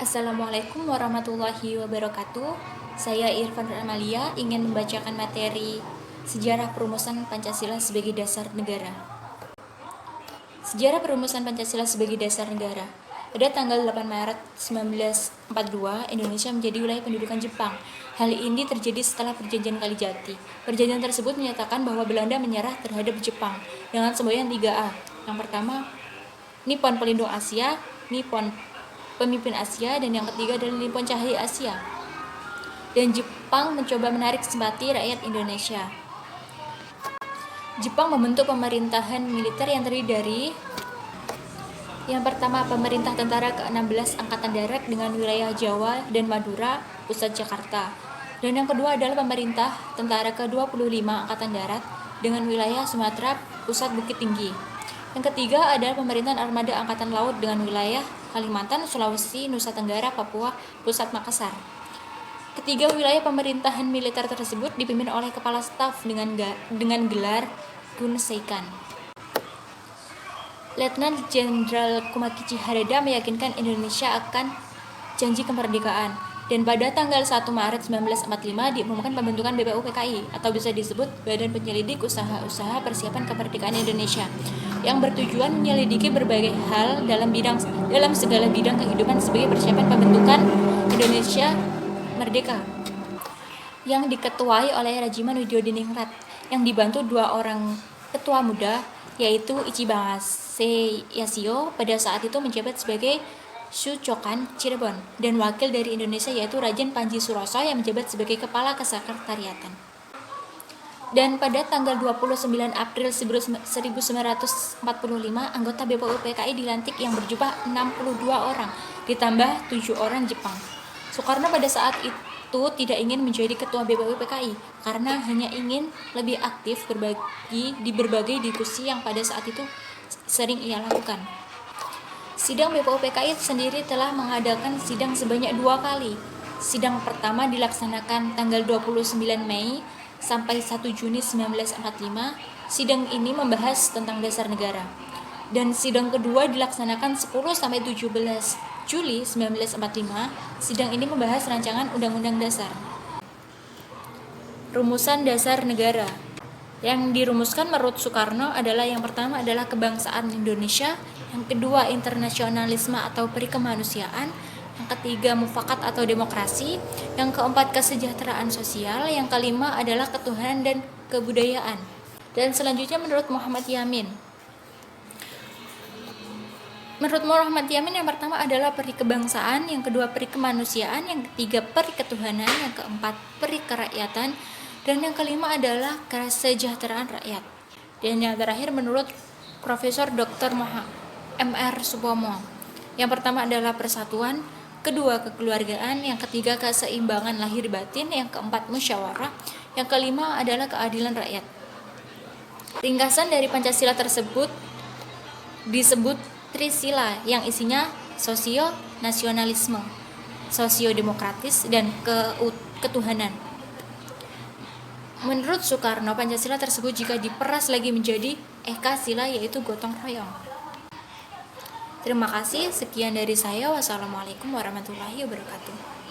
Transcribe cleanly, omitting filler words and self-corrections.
Assalamualaikum warahmatullahi wabarakatuh. Saya Irfan Amalia ingin membacakan materi Sejarah Perumusan Pancasila sebagai Dasar Negara. Sejarah Perumusan Pancasila sebagai Dasar Negara. Pada tanggal 8 Maret 1942, Indonesia menjadi wilayah pendudukan Jepang. Hal ini terjadi setelah Perjanjian Kalijati. Perjanjian tersebut menyatakan bahwa Belanda menyerah terhadap Jepang dengan semboyan 3A. Yang pertama, Nippon Pelindung Asia, Nippon Pemimpin Asia, dan yang ketiga adalah Nippon Cahaya Asia. Dan Jepang mencoba menarik simpati rakyat Indonesia. Jepang membentuk pemerintahan militer yang terdiri dari yang pertama, pemerintah tentara ke-16 Angkatan Darat dengan wilayah Jawa dan Madura, pusat Jakarta. Dan yang kedua adalah pemerintah tentara ke-25 Angkatan Darat dengan wilayah Sumatera, pusat Bukit Tinggi. Yang ketiga adalah pemerintahan armada Angkatan Laut dengan wilayah Kalimantan, Sulawesi, Nusa Tenggara, Papua, pusat Makassar. Ketiga wilayah pemerintahan militer tersebut dipimpin oleh kepala staf dengan gelar Gunseikan. Letnan Jenderal Kumakichi Harada meyakinkan Indonesia akan janji kemerdekaan, dan pada tanggal 1 Maret 1945 diumumkan pembentukan BPUPKI atau bisa disebut Badan Penyelidik Usaha-Usaha Persiapan Kemerdekaan Indonesia, yang bertujuan menyelidiki berbagai hal dalam segala bidang kehidupan sebagai persiapan pembentukan Indonesia merdeka, yang diketuai oleh Rajiman Widyodiningrat, yang dibantu dua orang ketua muda, yaitu Ichiban Yasio pada saat itu menjabat sebagai Shuchokan Cirebon, dan wakil dari Indonesia yaitu Raden Panji Suroso yang menjabat sebagai kepala kesekretariatan. Dan pada tanggal 29 April 1945, anggota BPUPKI dilantik yang berjumlah 62 orang, ditambah 7 orang Jepang. Soekarno pada saat itu tidak ingin menjadi ketua BPUPKI karena hanya ingin lebih aktif di berbagai diskusi yang pada saat itu sering ia lakukan. Sidang BPUPKI sendiri telah mengadakan sidang sebanyak 2 kali. Sidang pertama dilaksanakan tanggal 29 Mei sampai 1 Juni 1945. Sidang ini membahas tentang dasar negara. Dan sidang kedua dilaksanakan 10 sampai 17 Juli 1945. Sidang ini membahas rancangan Undang-Undang Dasar. Rumusan Dasar Negara yang dirumuskan menurut Soekarno adalah yang pertama adalah kebangsaan Indonesia, yang kedua internasionalisme atau perikemanusiaan, yang ketiga mufakat atau demokrasi, yang keempat kesejahteraan sosial, yang kelima adalah ketuhanan dan kebudayaan. Dan selanjutnya menurut Muhammad Yamin. Menurut Muhammad Yamin yang pertama adalah peri kebangsaan, yang kedua peri kemanusiaan, yang ketiga peri ketuhanan, yang keempat peri kerakyatan, dan yang kelima adalah kesejahteraan rakyat. Dan yang terakhir menurut Profesor Dr. M.R. Supomo. Yang pertama adalah persatuan, kedua kekeluargaan, yang ketiga keseimbangan lahir batin, yang keempat musyawarah, yang kelima adalah keadilan rakyat. Ringkasan dari Pancasila tersebut disebut Trisila yang isinya sosio-nasionalisme, sosio-demokratis, dan ketuhanan. Menurut Soekarno, Pancasila tersebut jika diperas lagi menjadi Eka Sila yaitu gotong royong. Terima kasih, sekian dari saya. Wassalamualaikum warahmatullahi wabarakatuh.